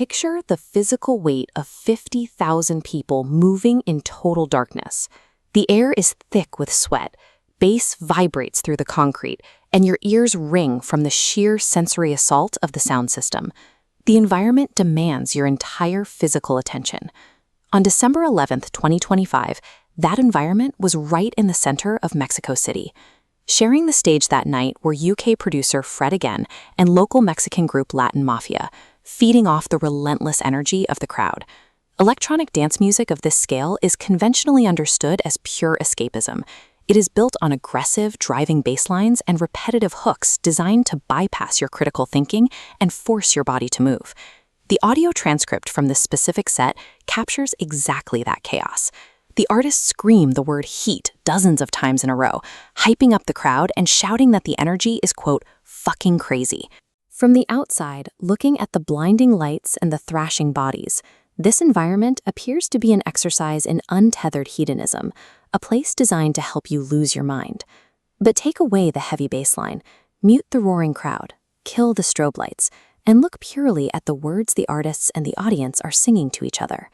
Picture the physical weight of 50,000 people moving in total darkness. The air is thick with sweat, bass vibrates through the concrete, and your ears ring from the sheer sensory assault of the sound system. The environment demands your entire physical attention. On December 11th, 2025, that environment was right in the center of Mexico City. Sharing the stage that night were UK producer Fred Again and local Mexican group Latin Mafia, feeding off the relentless energy of the crowd. Electronic dance music of this scale is conventionally understood as pure escapism. It is built on aggressive, driving bass lines and repetitive hooks designed to bypass your critical thinking and force your body to move. The audio transcript from this specific set captures exactly that chaos. The artists scream the word heat dozens of times in a row, hyping up the crowd and shouting that the energy is, quote, fucking crazy. From the outside, looking at the blinding lights and the thrashing bodies, this environment appears to be an exercise in untethered hedonism, a place designed to help you lose your mind. But take away the heavy bass line, mute the roaring crowd, kill the strobe lights, and look purely at the words the artists and the audience are singing to each other.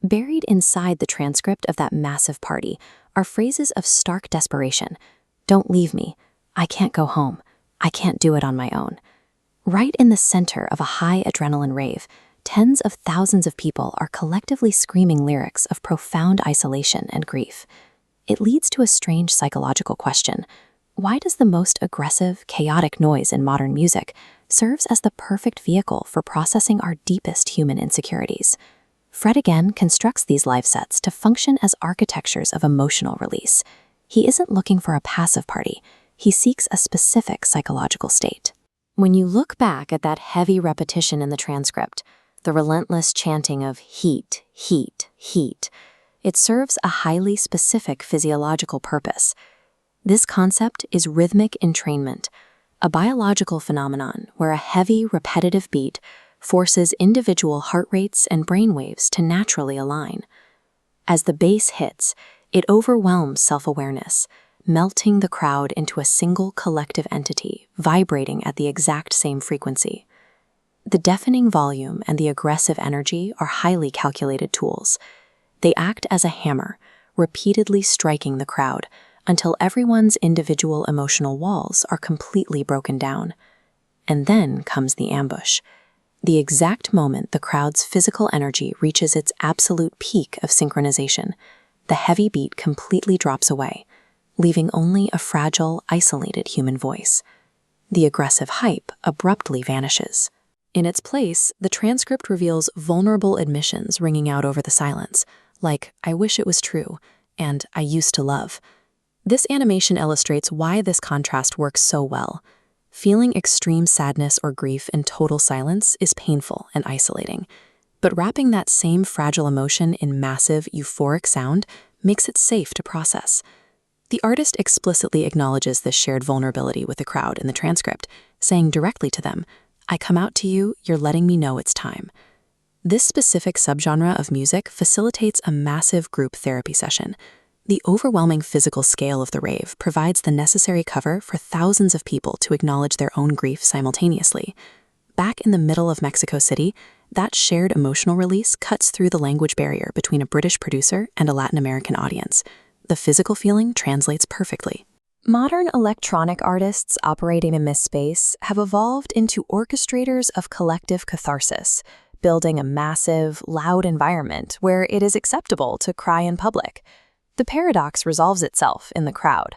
Buried inside the transcript of that massive party are phrases of stark desperation. Don't leave me. I can't go home. I can't do it on my own. Right in the center of a high adrenaline rave, tens of thousands of people are collectively screaming lyrics of profound isolation and grief. It leads to a strange psychological question. Why does the most aggressive, chaotic noise in modern music serve as the perfect vehicle for processing our deepest human insecurities? Fred Again constructs these live sets to function as architectures of emotional release. He isn't looking for a passive party. He seeks a specific psychological state. When you look back at that heavy repetition in the transcript, the relentless chanting of heat, heat, heat, it serves a highly specific physiological purpose. This concept is rhythmic entrainment, a biological phenomenon where a heavy, repetitive beat forces individual heart rates and brain waves to naturally align. As the bass hits, it overwhelms self-awareness, melting the crowd into a single collective entity, vibrating at the exact same frequency. The deafening volume and the aggressive energy are highly calculated tools. They act as a hammer, repeatedly striking the crowd until everyone's individual emotional walls are completely broken down. And then comes the ambush. The exact moment the crowd's physical energy reaches its absolute peak of synchronization, the heavy beat completely drops away, leaving only a fragile, isolated human voice. The aggressive hype abruptly vanishes. In its place, the transcript reveals vulnerable admissions ringing out over the silence, like, I wish it was true, and I used to love. This animation illustrates why this contrast works so well. Feeling extreme sadness or grief in total silence is painful and isolating, but wrapping that same fragile emotion in massive, euphoric sound makes it safe to process. The artist explicitly acknowledges this shared vulnerability with the crowd in the transcript, saying directly to them, I come out to you, you're letting me know it's time. This specific subgenre of music facilitates a massive group therapy session. The overwhelming physical scale of the rave provides the necessary cover for thousands of people to acknowledge their own grief simultaneously. Back in the middle of Mexico City, that shared emotional release cuts through the language barrier between a British producer and a Latin American audience. The physical feeling translates perfectly. Modern electronic artists operating in this space have evolved into orchestrators of collective catharsis, building a massive, loud environment where it is acceptable to cry in public. The paradox resolves itself in the crowd.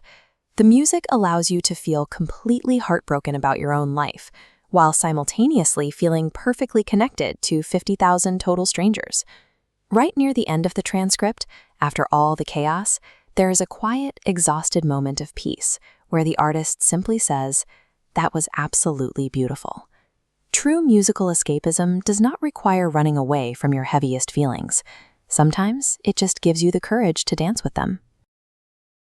The music allows you to feel completely heartbroken about your own life, while simultaneously feeling perfectly connected to 50,000 total strangers. Right near the end of the transcript, after all the chaos, there is a quiet, exhausted moment of peace where the artist simply says, "That was absolutely beautiful." True musical escapism does not require running away from your heaviest feelings. Sometimes it just gives you the courage to dance with them.